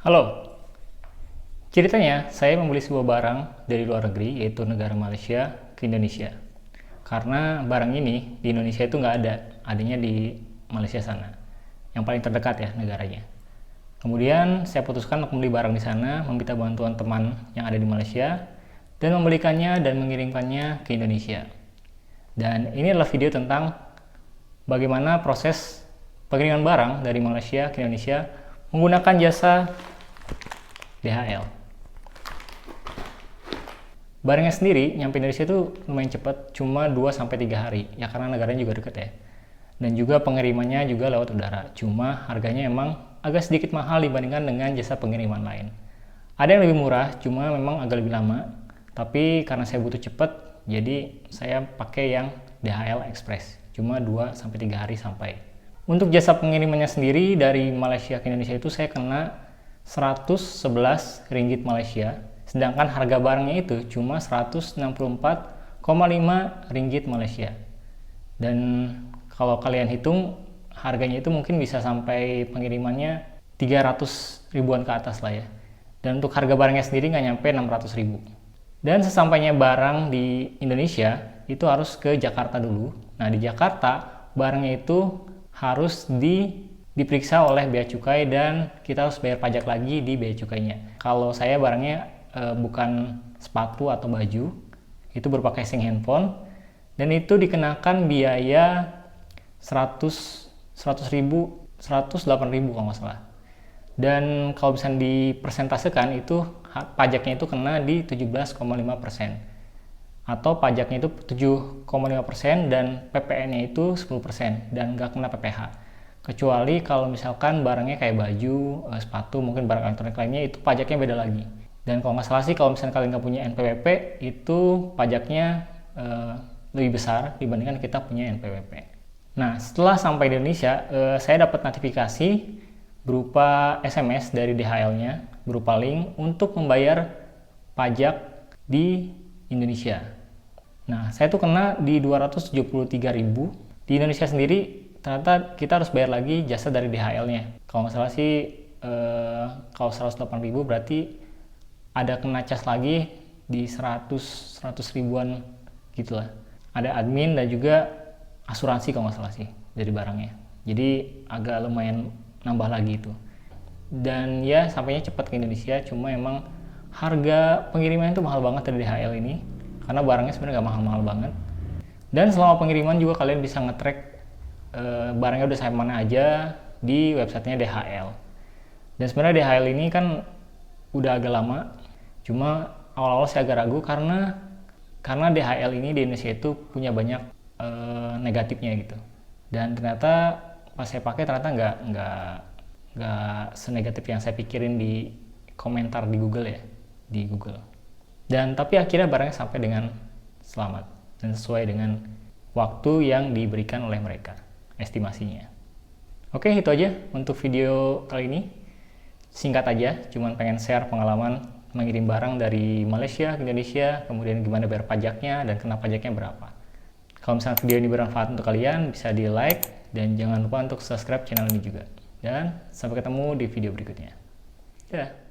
Halo, ceritanya saya membeli sebuah barang dari luar negeri, yaitu negara Malaysia ke Indonesia. Karena barang ini di Indonesia itu nggak ada, adanya di Malaysia sana, yang paling terdekat ya negaranya. Kemudian saya putuskan untuk membeli barang di sana, meminta bantuan teman yang ada di Malaysia, dan membelikannya dan mengirimkannya ke Indonesia. Dan ini adalah video tentang bagaimana proses pengiriman barang dari Malaysia ke Indonesia menggunakan jasa DHL. Barangnya sendiri nyampe Indonesia itu lumayan cepat, cuma 2-3 hari. Ya karena negaranya juga deket ya. Dan juga pengirimannya juga lewat udara. Cuma harganya emang agak sedikit mahal dibandingkan dengan jasa pengiriman lain. Ada yang lebih murah, cuma memang agak lebih lama. Tapi karena saya butuh cepat, jadi saya pakai yang DHL Express. Cuma 2-3 hari sampai. Untuk jasa pengirimannya sendiri dari Malaysia ke Indonesia itu saya kena 111 ringgit Malaysia, sedangkan harga barangnya itu cuma 164,5 ringgit Malaysia. Dan kalau kalian hitung harganya itu mungkin bisa sampai pengirimannya 300 ribuan ke atas lah ya. Dan untuk harga barangnya sendiri nggak nyampe 600 ribu. Dan sesampainya barang di Indonesia itu harus ke Jakarta dulu. Nah di Jakarta barangnya itu harus diperiksa oleh bea cukai dan kita harus bayar pajak lagi di bea cukainya. Kalau saya barangnya bukan sepatu atau baju, itu berupa casing handphone, dan itu dikenakan biaya 108 ribu kalau nggak salah. Dan kalau bisa dipersentasekan itu pajaknya itu kena di 17,5%, atau pajaknya itu 7,5% dan PPN-nya itu 10% dan nggak kena PPh. Kecuali kalau misalkan barangnya kayak baju, sepatu, mungkin barang elektronik lainnya, itu pajaknya beda lagi. Dan kalau nggak salah sih kalau misalkan kalian nggak punya NPWP, itu pajaknya lebih besar dibandingkan kita punya NPWP. Nah setelah sampai di Indonesia, saya dapat notifikasi berupa SMS dari DHL-nya, berupa link untuk membayar pajak di Indonesia. Nah saya tuh kena di 273.000. Di Indonesia sendiri ternyata kita harus bayar lagi jasa dari DHL-nya. Kalau nggak salah sih, kalau 108.000 berarti ada kena cas lagi di 100 ribuan gitulah. Ada admin dan juga asuransi kalau nggak salah sih dari barangnya. Jadi agak lumayan nambah lagi itu. Dan ya sampainya cepat ke Indonesia, cuma emang harga pengiriman itu mahal banget dari DHL ini. Karena barangnya sebenarnya nggak mahal-mahal banget. Dan selama pengiriman juga kalian bisa nge-track barangnya udah sampai mana aja di websitenya DHL. Dan sebenarnya DHL ini kan udah agak lama, cuma awal-awal saya agak ragu karena DHL ini di Indonesia itu punya banyak negatifnya gitu. Dan ternyata pas saya pakai ternyata nggak senegatif yang saya pikirin di komentar di Google ya, di Google. Dan tapi akhirnya barangnya sampai dengan selamat dan sesuai dengan waktu yang diberikan oleh mereka, estimasinya. Oke, itu aja untuk video kali ini. Singkat aja, cuman pengen share pengalaman mengirim barang dari Malaysia ke Indonesia, kemudian gimana bayar pajaknya dan kena pajaknya berapa. Kalau misalnya video ini bermanfaat untuk kalian, bisa di like dan jangan lupa untuk subscribe channel ini juga. Dan sampai ketemu di video berikutnya. Dadah.